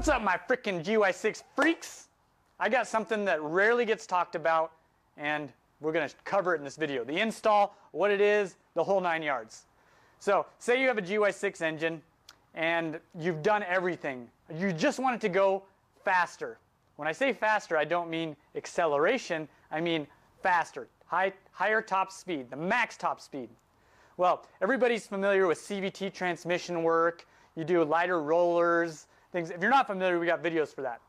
What's up, my freaking GY6 freaks? I got something that rarely gets talked about, and we're going to cover it in this video. The install, what it is, the whole 9 yards. So, say you have a GY6 engine, and you've done everything. You just want it to go faster. When I say faster, I don't mean acceleration, I mean faster. Higher top speed, the max top speed. Well, everybody's familiar with CVT transmission work. You do lighter rollers, things. If you're not familiar, we got videos for that.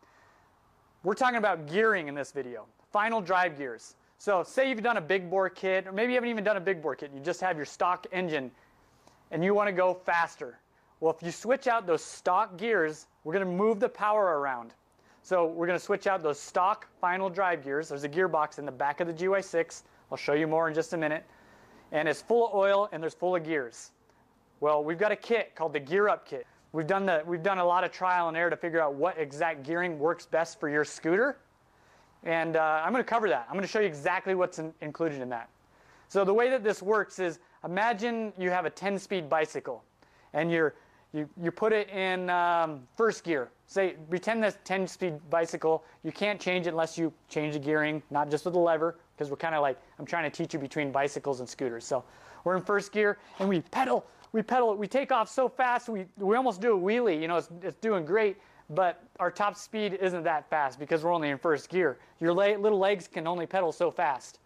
We're talking about gearing in this video, final drive gears. So say you've done a big bore kit, or maybe you haven't even done a big bore kit, you just have your stock engine and you want to go faster. Well, if you switch out those stock gears, we're going to move the power around. So we're going to switch out those stock final drive gears. There's a gearbox in the back of the GY6. I'll show you more in just a minute. And it's full of oil and there's full of gears. Well, we've got a kit called the Gear Up Kit. We've done a lot of trial and error to figure out what exact gearing works best for your scooter. And I'm going to cover that. I'm going to show you exactly what's included in that. So the way that this works is, imagine you have a 10-speed bicycle and you put it in first gear. Say, pretend this 10-speed bicycle, you can't change it unless you change the gearing, not just with the lever, because we're kind of like, I'm trying to teach you between bicycles and scooters. So we're in first gear and we pedal, we take off so fast, we almost do a wheelie, you know, it's doing great, but our top speed isn't that fast because we're only in first gear. Your little legs can only pedal so fast.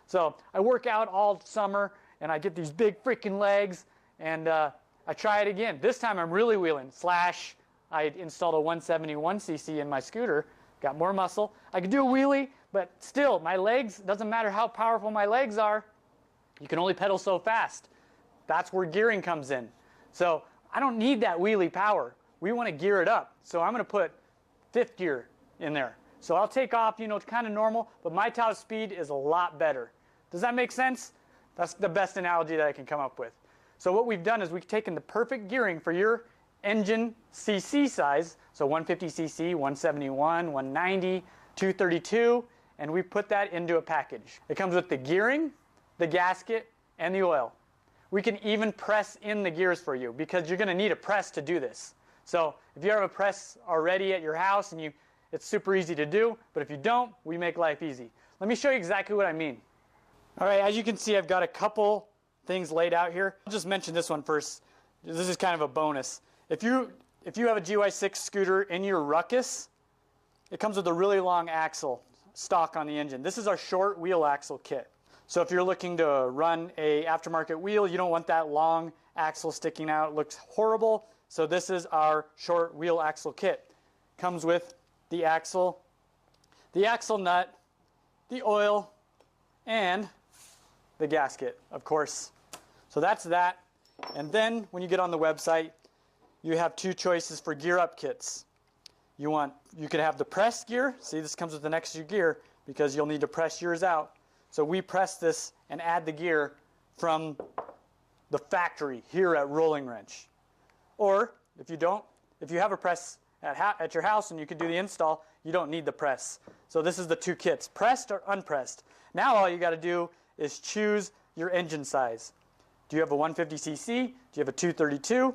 So I work out all summer and I get these big freaking legs, and I try it again. This time I'm really wheeling, I installed a 171cc in my scooter, got more muscle. I could do a wheelie, but still, my legs, doesn't matter how powerful my legs are, you can only pedal so fast. That's where gearing comes in. So I don't need that wheelie power. We want to gear it up. So I'm going to put fifth gear in there. So I'll take off, you know, it's kind of normal, but my top speed is a lot better. Does that make sense? That's the best analogy that I can come up with. So what we've done is we've taken the perfect gearing for your engine cc size, so 150cc, 171, 190, 232, and we put that into a package. It comes with the gearing, the gasket, and the oil. We can even press in the gears for you because you're going to need a press to do this. So if you have a press already at your house and it's super easy to do, but if you don't, we make life easy. Let me show you exactly what I mean. All right, as you can see, I've got a couple things laid out here. I'll just mention this one first. This is kind of a bonus. If you have a GY6 scooter in your Ruckus, it comes with a really long axle stock on the engine. This is our short wheel axle kit. So if you're looking to run a aftermarket wheel, you don't want that long axle sticking out. It looks horrible. So this is our short wheel axle kit. Comes with the axle nut, the oil, and the gasket, of course. So that's that. And then when you get on the website, you have two choices for gear up kits. You could have the pressed gear. See, this comes with an extra gear because you'll need to press yours out. So we press this and add the gear from the factory here at Rolling Wrench. Or if you have a press at your house and you can do the install, you don't need the press. So this is the two kits, pressed or unpressed. Now all you got to do is choose your engine size. Do you have a 150cc? Do you have a 232?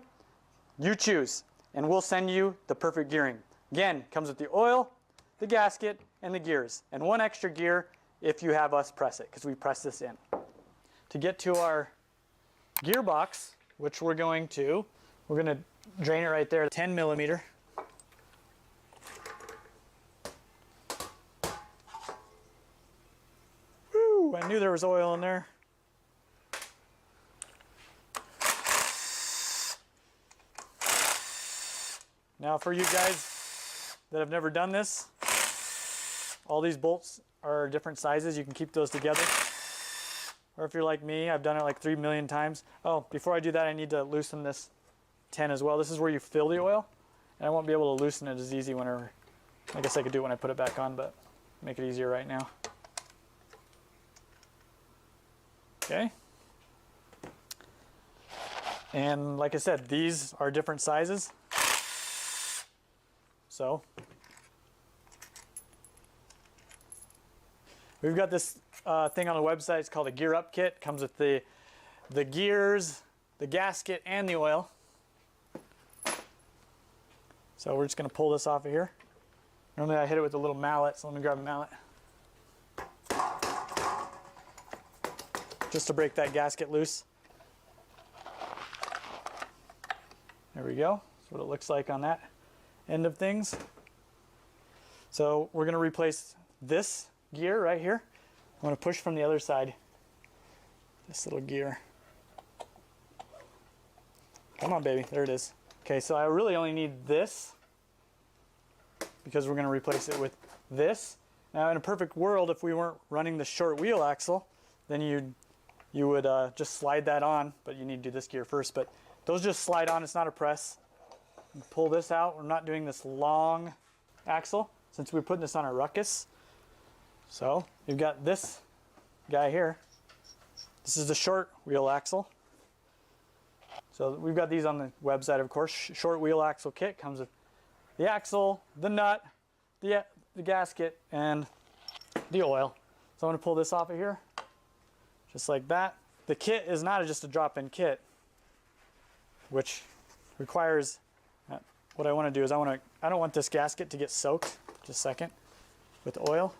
You choose, and we'll send you the perfect gearing. Again, comes with the oil, the gasket, and the gears, and one extra gear if you have us press it, because we press this in. To get to our gearbox, which we're going to drain it right there, 10 millimeter. Woo, I knew there was oil in there. Now for you guys that have never done this, all these bolts are different sizes. You can keep those together. Or if you're like me, I've done it like 3 million times. Oh, before I do that, I need to loosen this 10 as well. This is where you fill the oil. And I won't be able to loosen it as easy whenever, I guess I could do it when I put it back on, but make it easier right now. Okay. And like I said, these are different sizes. So we've got this thing on the website. It's called a Gear Up Kit. Comes with the gears, the gasket, and the oil. So we're just going to pull this off of here. Normally I hit it with a little mallet, so let me grab a mallet. Just to break that gasket loose. There we go. That's what it looks like on that end of things. So we're going to replace this gear right here. I'm going to push from the other side. This little gear. Come on, baby. There it is. Okay, so I really only need this because we're going to replace it with this. Now, in a perfect world, if we weren't running the short wheel axle, then you would just slide that on, but you need to do this gear first. But those just slide on. It's not a press. Pull this out. We're not doing this long axle since we're putting this on our Ruckus. So you've got this guy here. This is the short wheel axle. So we've got these on the website, of course. Short wheel axle kit comes with the axle, the nut, the gasket, and the oil. So I'm going to pull this off of here, just like that. The kit is not just a drop-in kit, which requires, what I want to do is I don't want this gasket to get soaked, just a second, with oil.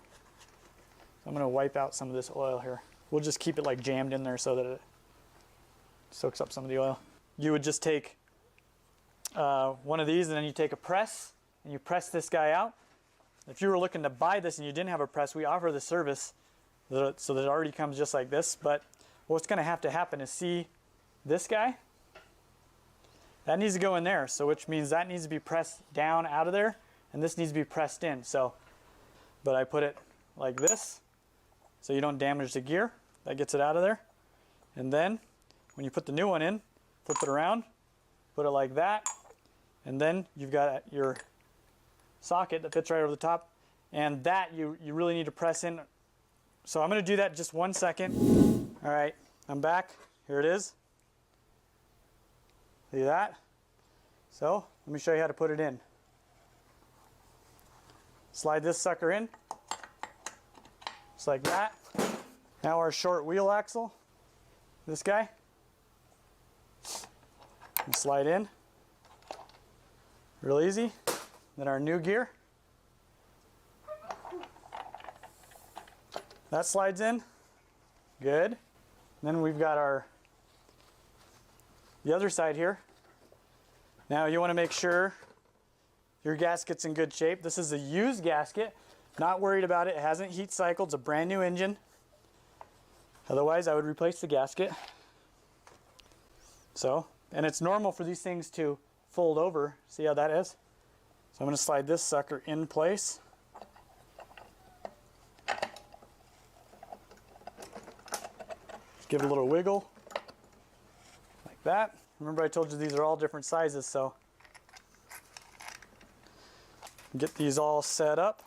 So I'm going to wipe out some of this oil here. We'll just keep it like jammed in there so that it soaks up some of the oil. You would just take one of these and then you take a press and you press this guy out. If you were looking to buy this and you didn't have a press, we offer the service so that it already comes just like this. But what's going to happen is, see this guy? That needs to go in there, so which means that needs to be pressed down out of there, and this needs to be pressed in. So, but I put it like this so you don't damage the gear. That gets it out of there. And then when you put the new one in, flip it around, put it like that, and then you've got your socket that fits right over the top, and that you really need to press in. So I'm going to do that in just 1 second. All right, I'm back. Here it is. See that? So let me show you how to put it in. Slide this sucker in, just like that. Now our short wheel axle, this guy, and slide in, real easy. Then our new gear, that slides in, good. Then we've got the other side here. Now you want to make sure your gasket's in good shape. This is a used gasket, not worried about it. It hasn't heat cycled, it's a brand new engine. Otherwise I would replace the gasket. So, and it's normal for these things to fold over. See how that is? So I'm going to slide this sucker in place. Just give it a little wiggle, like that. Remember I told you these are all different sizes, so get these all set up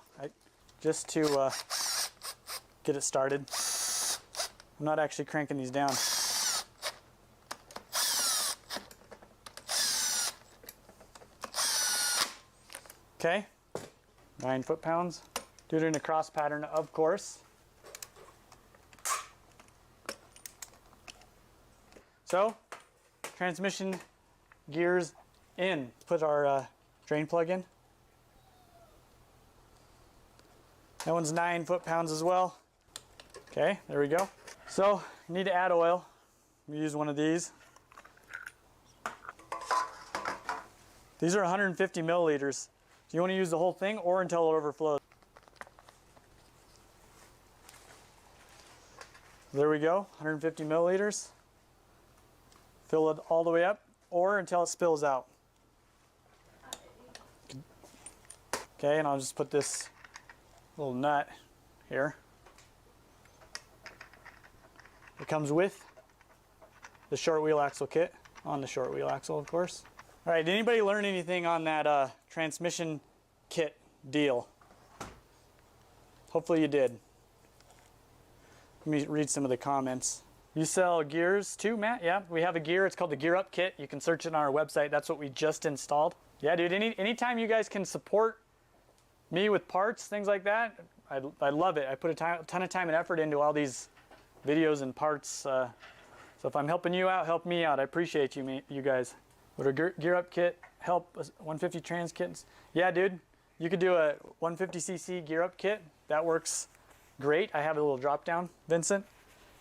just to get it started. I'm not actually cranking these down. Okay, 9 foot-pounds. Do it in a cross pattern, of course. So, transmission gears in. Put our drain plug in. That one's 9 foot-pounds as well. Okay, there we go. So, you need to add oil. We use one of these. These are 150 milliliters. So you want to use the whole thing or until it overflows. There we go, 150 milliliters. Fill it all the way up or until it spills out. Okay, and I'll just put this little nut here. It comes with the short wheel axle kit, on the short wheel axle, of course. All right, did anybody learn anything on that transmission kit deal? Hopefully you did. Let me read some of the comments. You sell gears too, Matt? Yeah, we have a gear. It's called the Gear Up Kit. You can search it on our website. That's what we just installed. Yeah, dude, anytime you guys can support me with parts, things like that, I love it. I put a ton of time and effort into all these videos and parts. So if I'm helping you out, help me out. I appreciate you guys. Would a gear up kit help 150 trans kits? Yeah, dude. You could do a 150cc gear up kit. That works great. I have a little drop down, Vincent.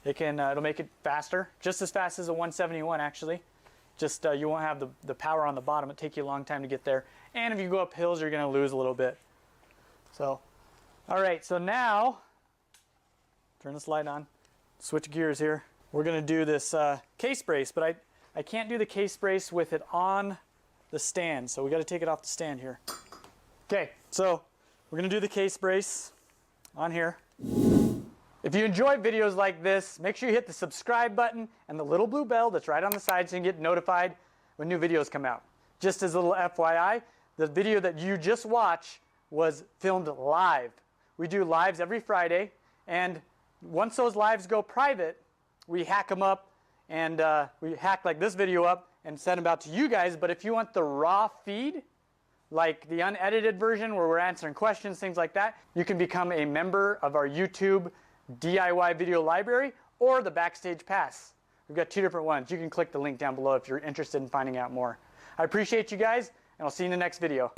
It can, it'll make it faster, just as fast as a 171 actually. Just you won't have the power on the bottom. It'll take you a long time to get there. And if you go up hills, you're gonna lose a little bit. So, all right, so now, turn this light on, switch gears here. We're gonna do this case brace, but I can't do the case brace with it on the stand, so we gotta take it off the stand here. Okay, so we're gonna do the case brace on here. If you enjoy videos like this, make sure you hit the subscribe button and the little blue bell that's right on the side so you can get notified when new videos come out. Just as a little FYI, the video that you just watched was filmed live. We do lives every Friday, and once those lives go private, we hack them up, and we hack like this video up and send them out to you guys. But if you want the raw feed, like the unedited version where we're answering questions, things like that, you can become a member of our YouTube DIY video library or the Backstage Pass. We've got two different ones. You can click the link down below if you're interested in finding out more. I appreciate you guys, and I'll see you in the next video.